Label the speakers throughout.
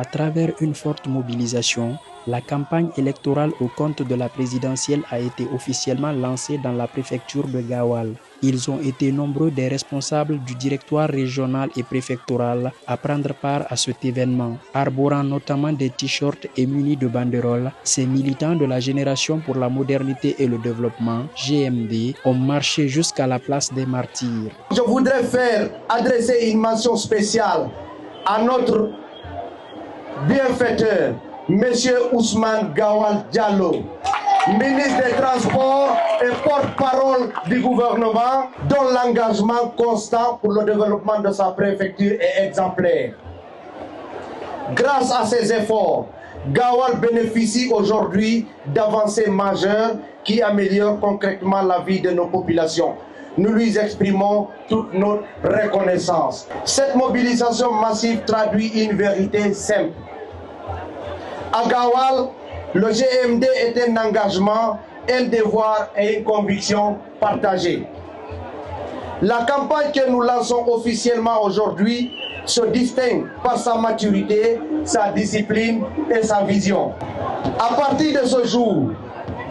Speaker 1: À travers une forte mobilisation, la campagne électorale au compte de la présidentielle a été officiellement lancée dans la préfecture de Gawal. Ils ont été nombreux des responsables du directoire régional et préfectoral à prendre part à cet événement. Arborant notamment des t-shirts et munis de banderoles, ces militants de la Génération pour la modernité et le développement, GMD, ont marché jusqu'à la place des Martyrs.
Speaker 2: Je voudrais adresser une mention spéciale à notre bienfaiteur, Monsieur Ousmane Gawal Diallo, ministre des Transports et porte-parole du gouvernement, dont l'engagement constant pour le développement de sa préfecture est exemplaire. Grâce à ces efforts, Gawal bénéficie aujourd'hui d'avancées majeures qui améliorent concrètement la vie de nos populations. Nous lui exprimons toute notre reconnaissance. Cette mobilisation massive traduit une vérité simple. À Gawal, le GMD est un engagement, un devoir et une conviction partagée. La campagne que nous lançons officiellement aujourd'hui se distingue par sa maturité, sa discipline et sa vision. À partir de ce jour,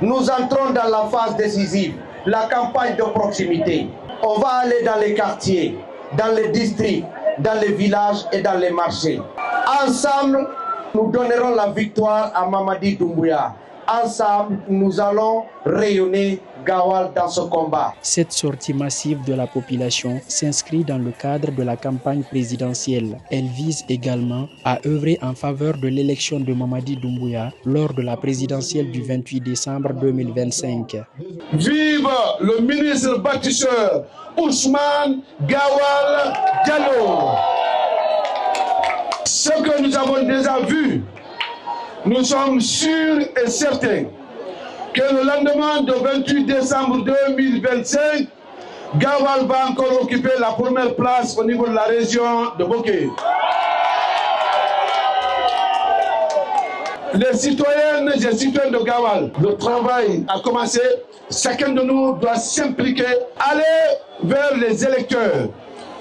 Speaker 2: nous entrons dans la phase décisive, la campagne de proximité. On va aller dans les quartiers, dans les districts, dans les villages et dans les marchés. Ensemble, nous donnerons la victoire à Mamadi Doumbouya. Ensemble, nous allons rayonner Gawal dans ce combat.
Speaker 1: Cette sortie massive de la population s'inscrit dans le cadre de la campagne présidentielle. Elle vise également à œuvrer en faveur de l'élection de Mamadi Doumbouya lors de la présidentielle du 28 décembre 2025.
Speaker 3: Vive le ministre bâtisseur Ousmane Gawal Diallo. Ce que nous avons déjà vu, nous sommes sûrs et certains que le lendemain du 28 décembre 2025, Gawal va encore occuper la première place au niveau de la région de Boké. Les citoyennes et citoyens de Gawal, le travail a commencé. Chacun de nous doit s'impliquer, aller vers les électeurs.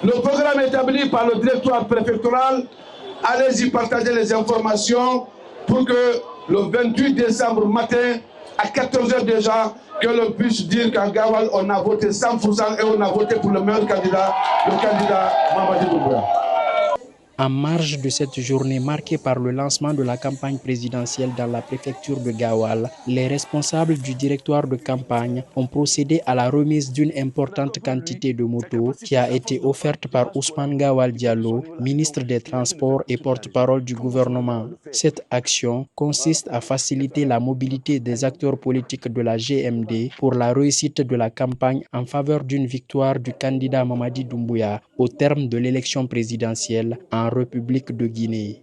Speaker 3: Le programme établi par le directoire préfectoral, allez-y partager les informations pour que le 28 décembre matin, à 14h déjà, que l'on puisse dire qu'en Gawal, on a voté 100% et on a voté pour le meilleur candidat, le candidat Mamadi Doumbouya.
Speaker 1: En marge de cette journée marquée par le lancement de la campagne présidentielle dans la préfecture de Gawal, les responsables du directoire de campagne ont procédé à la remise d'une importante quantité de motos qui a été offerte par Ousmane Gawal Diallo, ministre des Transports et porte-parole du gouvernement. Cette action consiste à faciliter la mobilité des acteurs politiques de la GMD pour la réussite de la campagne en faveur d'une victoire du candidat Mamadi Doumbouya au terme de l'élection présidentielle en République de Guinée.